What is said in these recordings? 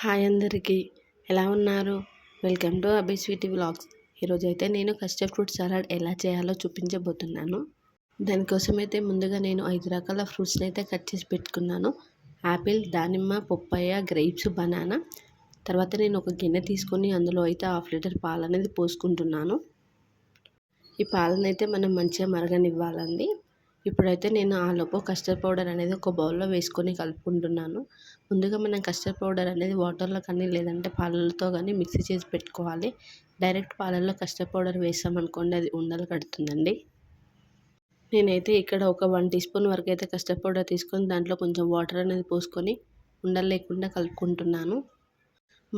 Hi అందరికీ, ఎలా ఉన్నారు? Welcome to Abhi sweety vlogs. ఈరోజైతే నేను కస్టర్డ్ ఫ్రూట్ సలాడ్ ఎలా చేయాలో చూపించబోతున్నాను. దానికోసం అయితే ముందుగా నేను 5 రకాల ఫ్రూట్స్ని అయితే కట్ చేసి పెట్టుకున్నాను. యాపిల్, దానిమ్మ, పప్పాయ, గ్రేప్స్, బనానా. తర్వాత నేను ఒక గిన్నె తీసుకొని అందులో అయితే 1/2 లీటర్ పాలు అనేది పోసుకుంటున్నాను. ఈ పాలను అయితే మనం మంచిగా మరగనివ్వాలండి. ఇప్పుడైతే నేను ఆలోపు కస్టర్డ్ పౌడర్ అనేది ఒక బౌల్లో వేసుకొని కలుపుకుంటున్నాను. ముందుగా మనం కస్టర్డ్ పౌడర్ అనేది వాటర్లో కానీ లేదంటే పాలతో కానీ మిక్సీ చేసి పెట్టుకోవాలి. డైరెక్ట్ పాలల్లో కస్టర్డ్ పౌడర్ వేసామనుకోండి అది ఉండలు కడుతుందండి. నేనైతే ఇక్కడ ఒక 1 టీ స్పూన్ వరకు అయితే కస్టర్డ్ పౌడర్ తీసుకొని దాంట్లో కొంచెం వాటర్ అనేది పోసుకొని ఉండలు లేకుండా కలుపుకుంటున్నాను.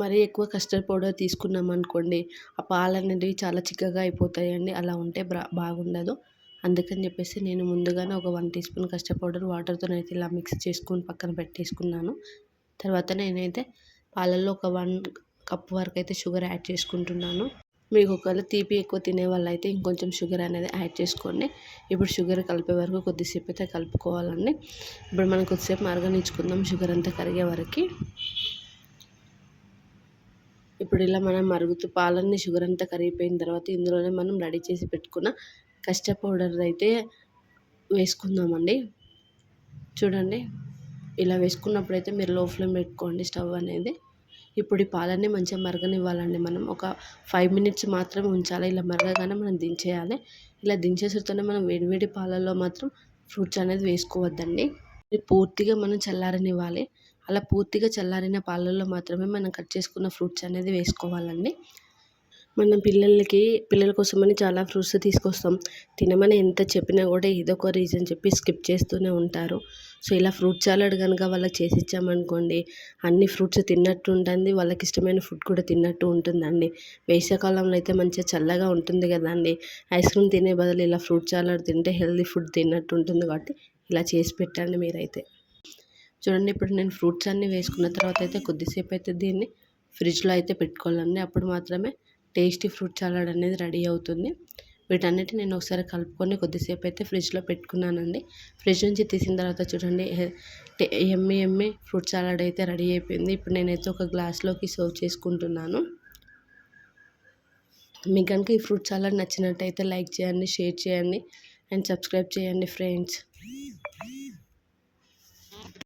మరీ ఎక్కువ కస్టర్డ్ పౌడర్ తీసుకున్నామనుకోండి ఆ పాలు అనేవి చాలా చిక్కగా అయిపోతాయండి. అలా ఉంటే బాగుండదు. అందుకని చెప్పేసి నేను ముందుగానే ఒక 1 టీ స్పూన్ కస్టర్డ్ పౌడర్ వాటర్తోనైతే ఇలా మిక్స్ చేసుకొని పక్కన పెట్టేసుకున్నాను. తర్వాత నేనైతే పాలల్లో ఒక 1 కప్ వరకు అయితే షుగర్ యాడ్ చేసుకుంటున్నాను. మీకు ఒకవేళ తీపి ఎక్కువ తినే వాళ్ళైతే ఇంకొంచెం షుగర్ అనేది యాడ్ చేసుకోండి. ఇప్పుడు షుగర్ కలిపే వరకు కొద్దిసేపు అయితే కలుపుకోవాలండి. ఇప్పుడు మనం కొద్దిసేపు మరగనించుకుందాం షుగర్ అంతా కరిగే వరకు. ఇప్పుడు ఇలా మనం మరుగుతూ పాలన్నీ షుగర్ అంతా కరిగిపోయిన తర్వాత ఇందులోనే మనం రెడీ చేసి పెట్టుకున్న కస్టర్డ్ పౌడర్ అయితే వేసుకుందామండి. చూడండి, ఇలా వేసుకున్నప్పుడైతే మీరు లో ఫ్లేమ్ పెట్టుకోండి స్టవ్ అనేది. ఇప్పుడు ఈ పాలన్నీ మంచిగా మరగనివ్వాలండి. మనం ఒక 5 మినిట్స్ మాత్రమే ఉంచాలి. ఇలా మరగగానే మనం దించేయాలి. ఇలా దించేసుతూనే మనం వేడివేడి పాలల్లో మాత్రం ఫ్రూట్స్ అనేది వేసుకోవద్దండి. పూర్తిగా మనం చల్లారనివ్వాలి. అలా పూర్తిగా చల్లారిన పాలల్లో మాత్రమే మనం కట్ చేసుకున్న ఫ్రూట్స్ అనేది వేసుకోవాలండి. మనం పిల్లల కోసమని చాలా ఫ్రూట్స్ తీసుకొస్తాం. తినమని ఎంత చెప్పినా కూడా ఏదో ఒక రీజన్ చెప్పి స్కిప్ చేస్తూనే ఉంటారు. సో ఇలా ఫ్రూట్ సలాడ్ కనుక వాళ్ళకి చేసి ఇచ్చామనుకోండి అన్ని ఫ్రూట్స్ తిన్నట్టు ఉంటుంది. వాళ్ళకి ఇష్టమైన ఫుడ్ కూడా తిన్నట్టు ఉంటుందండి. వేసవికాలంలో అయితే మంచిగా చల్లగా ఉంటుంది కదండి. ఐస్ క్రీమ్ తినే బదులు ఇలా ఫ్రూట్ సలాడ్ తింటే హెల్తీ ఫుడ్ తిన్నట్టు ఉంటుంది. కాబట్టి ఇలా చేసి పెట్టండి మీరైతే. చూడండి, ఇప్పుడు నేను ఫ్రూట్స్ అన్నీ వేసుకున్న తర్వాత అయితే కొద్దిసేపు అయితే దీన్ని ఫ్రిడ్జ్లో అయితే పెట్టుకోవాలండి. అప్పుడు మాత్రమే టేస్టీ ఫ్రూట్ సలాడ్ అనేది రెడీ అవుతుంది. వీటన్నిటిని నేను ఒకసారి కలుపుకొని కొద్దిసేపు అయితే ఫ్రిడ్జ్లో పెట్టుకున్నానండి. ఫ్రిడ్జ్ నుంచి తీసిన తర్వాత చూడండి యమ్మీ ఫ్రూట్ సలాడ్ అయితే రెడీ అయిపోయింది. ఇప్పుడు నేనైతే ఒక గ్లాస్లోకి సర్వ్ చేసుకుంటున్నాను. మీకు కనుక ఈ ఫ్రూట్ సలాడ్ నచ్చినట్టయితే లైక్ చేయండి, షేర్ చేయండి అండ్ సబ్స్క్రైబ్ చేయండి ఫ్రెండ్స్.